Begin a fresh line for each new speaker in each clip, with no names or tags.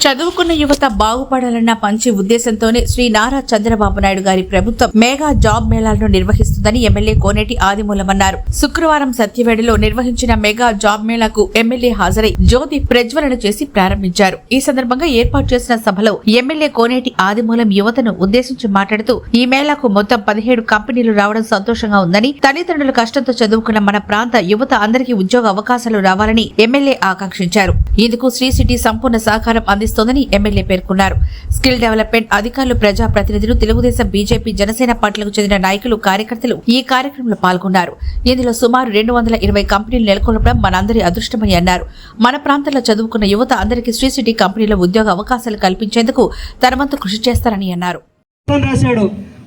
చదువుకున్న యువత బాగుపడాలన్న మంచి ఉద్దేశంతోనే శ్రీ నారా చంద్రబాబు నాయుడు గారి ప్రభుత్వం మెగా జాబ్ మేళాలను నిర్వహిస్తుందని ఎమ్మెల్యే కోనేటి ఆదిమూలమన్నారు. శుక్రవారం సత్యవేడులో నిర్వహించిన మెగా జాబ్ మేళాకు ఎమ్మెల్యే హాజరై జ్యోతి ప్రజ్వలన చేసి ప్రారంభించారు. ఈ సందర్భంగా ఏర్పాటు చేసిన సభలో ఎమ్మెల్యే కోనేటి ఆదిమూలం యువతను ఉద్దేశించి మాట్లాడుతూ ఈ మేళాకు మొత్తం 17 కంపెనీలు రావడం సంతోషంగా ఉందని, తల్లిదండ్రుల కష్టంతో చదువుకున్న మన ప్రాంత యువత అందరికీ ఉద్యోగ అవకాశాలు రావాలని ఎమ్మెల్యే ఆకాంక్షించారు. ఇందుకు శ్రీ సిటీ సంపూర్ణ సహకారం అందిస్తోందని ఎమ్మెల్యే పేర్కొన్నారు. స్కిల్ డెవలప్మెంట్ అధికారులు, ప్రజాప్రతినిధులు, తెలుగుదేశం, బీజేపీ, జనసేన పార్టీలకు చెందిన నాయకులు, కార్యకర్తలు ఈ కార్యక్రమంలో పాల్గొన్నారు. ఇందులో సుమారు 220 కంపెనీలు నెలకొల్పడం మనందరి అదృష్టమని అన్నారు. మన ప్రాంతంలో చదువుకున్న యువత అందరికీ శ్రీ సిటీ కంపెనీలో ఉద్యోగ అవకాశాలు కల్పించేందుకు తన వంతు కృషి చేస్తారని అన్నారు.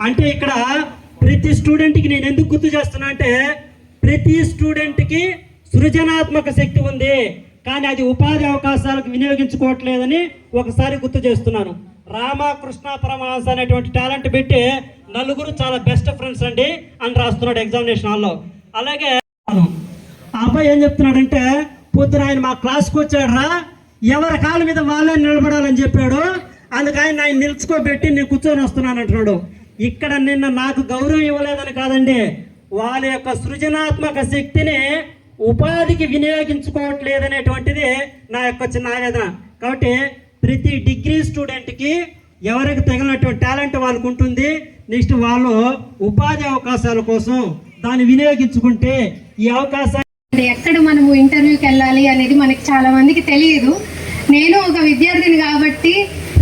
అంటే ఇక్కడ ప్రతి స్టూడెంట్ కి నేను ఎందుకు గుర్తు చేస్తున్నా అంటే, ప్రతి స్టూడెంట్ కి సృజనాత్మక శక్తి ఉంది, కానీ అది ఉపాధి అవకాశాలకు వినియోగించుకోవట్లేదని ఒకసారి గుర్తు చేస్తున్నాను. రామకృష్ణ పరమహంస అనేటువంటి టాలెంట్ పెట్టి నలుగురు చాలా బెస్ట్ ఫ్రెండ్స్ అండి అని రాస్తున్నాడు ఎగ్జామినేషన్ హాల్లో. అలాగే ఆ అబ్బాయి ఏం చెప్తున్నాడంటే, పొద్దున ఆయన మా క్లాస్కి వచ్చాడు రా, ఎవరి కాళ్ళ మీద వాళ్ళే నిలబడాలని చెప్పాడు, అందుకు ఆయన నిలుచుకోబెట్టి నేను కూర్చొని వస్తున్నాను అంటున్నాడు. ఇక్కడ నిన్న నాకు గౌరవం ఇవ్వలేదని కాదండి, వాళ్ళ యొక్క సృజనాత్మక శక్తిని ఉపాధికి వినియోగించుకోవట్లేదనేటువంటిది నా యొక్క చిన్న ఆవేదన. కాబట్టి ప్రతి డిగ్రీ స్టూడెంట్కి ఎవరికి తగినటువంటి టాలెంట్ వాళ్ళకు ఉంటుంది. నెక్స్ట్ వాళ్ళు ఉపాధి అవకాశాల కోసం దాన్ని వినియోగించుకుంటే ఈ అవకాశాలు
ఎక్కడ మనము ఇంటర్వ్యూకి వెళ్ళాలి అనేది మనకి చాలా మందికి తెలియదు. నేను ఒక విద్యార్థిని కాబట్టి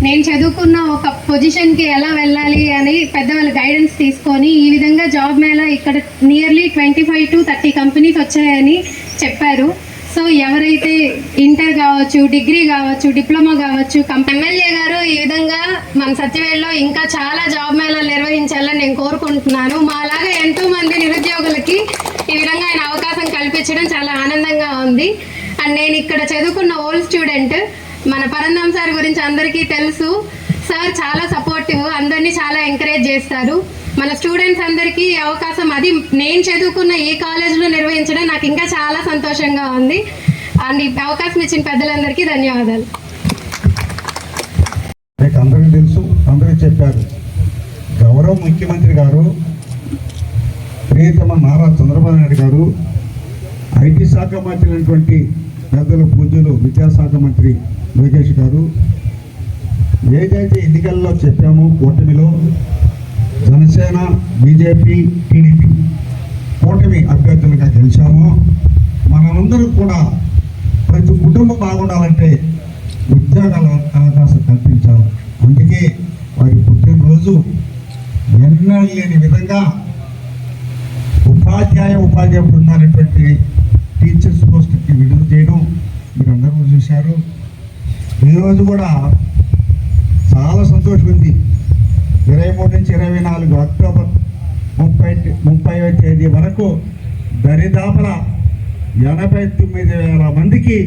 నేను చదువుకున్న ఒక పొజిషన్కి ఎలా వెళ్ళాలి అని పెద్దవాళ్ళ గైడెన్స్ తీసుకొని ఈ విధంగా జాబ్ మేళా ఇక్కడ నియర్లీ 25 to 30 కంపెనీస్ వచ్చాయని చెప్పారు. సో ఎవరైతే ఇంటర్ కావచ్చు, డిగ్రీ కావచ్చు, డిప్లొమా కావచ్చు, ఎమ్మెల్యే గారు ఈ విధంగా మన సత్యవేడులో ఇంకా చాలా జాబ్ మేళాలు నిర్వహించాలని నేను కోరుకుంటున్నాను. మాలాగా ఎంతో మంది నిరుద్యోగులకి ఈ విధంగా ఆయన అవకాశం కల్పించడం చాలా ఆనందంగా ఉంది. అండ్ నేను ఇక్కడ చదువుకున్న ఓల్డ్ స్టూడెంట్, మన పరంధామ్ సార్ గురించి అందరికీ తెలుసు. సార్ చాలా సపోర్టివ్, అందరినీ చాలా ఎంకరేజ్ చేస్తారు. మన స్టూడెంట్స్ అందరికీ అవకాశం అది నేను చదువుకున్న ఈ కాలేజ్లో నిర్వహించడం నాకు ఇంకా చాలా సంతోషంగా ఉంది. అండ్ ఈ అవకాశం ఇచ్చిన పెద్దలందరికీ ధన్యవాదాలు.
అందరికీ తెలుసు, అందరికీ చెప్పారు. గౌరవ ముఖ్యమంత్రి గారు ప్రియతమ నారా చంద్రబాబు నాయుడు గారు, ఐటీ శాఖ మంత్రి అయినటువంటి పెద్దల పూజ్యులు విద్యాశాఖ మంత్రి లోకేష్ గారు ఏదైతే ఎన్నికల్లో చెప్పామో, కూటమిలో జనసేన, బీజేపీ, టీడీపీ కూటమి అభ్యర్థులుగా గెలిచామో, మనందరూ కూడా ప్రతి కుటుంబం బాగుండాలంటే ఉద్యోగాల అవకాశం కల్పించాలి. అందుకే వారి పుట్టినరోజు ఎన్నడూ లేని విధంగా ఉపాధ్యాయ బృందాలటువంటి టీచర్స్ పోస్ట్కి విడుదల చేయడం మీరు అందరూ చూశారు. ఈరోజు కూడా చాలా సంతోషం ఉంది. 23 నుంచి 24 అక్టోబర్ 30వ తేదీ వరకు దరిదాపుల 89,000 మందికి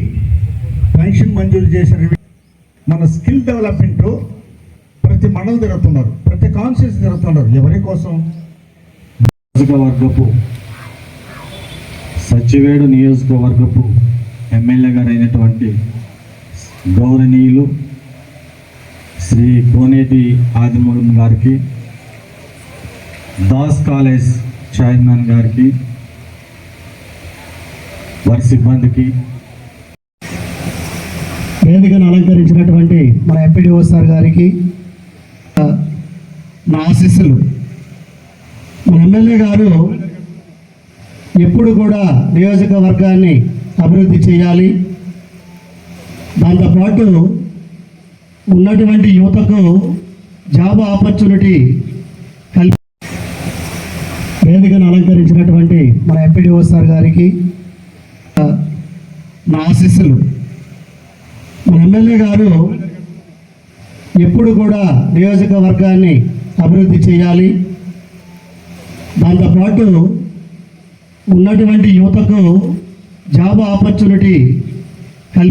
పెన్షన్ మంజూరు చేసిన మన స్కిల్ డెవలప్మెంట్ ప్రతి మండలం తిరుగుతున్నారు, ప్రతి కాన్స్టిట్యూన్సీ తిరుగుతున్నారు. ఎవరి కోసం?
నియోజకవర్గపు సత్యవేడు నియోజకవర్గపు ఎమ్మెల్యే గారు అయినటువంటి గౌరవనీయులు శ్రీ కోనేటి ఆదిమూలం గారికి, దాస్ కాలేజ్ చైర్మన్ గారికి, వారి సిబ్బందికి,
వేదికను అలంకరించినటువంటి మన ఎంపీడీఓ సార్ గారికి నా ఆశీస్సులు. మన ఎమ్మెల్యే గారు ఎప్పుడు కూడా నియోజకవర్గాన్ని అభివృద్ధి చేయాలి, దాంతోపాటు ఉన్నటువంటి యువతకు జాబ్ ఆపర్చునిటీ వేదికను అలంకరించినటువంటి మన ఎంపీడీఓ సార్ గారికి నా ఆశీస్సులు. మన ఎమ్మెల్యే గారు ఎప్పుడు కూడా నియోజకవర్గాన్ని అభివృద్ధి చేయాలి, దాంతోపాటు ఉన్నటువంటి యువతకు జాబ్ ఆపర్చునిటీ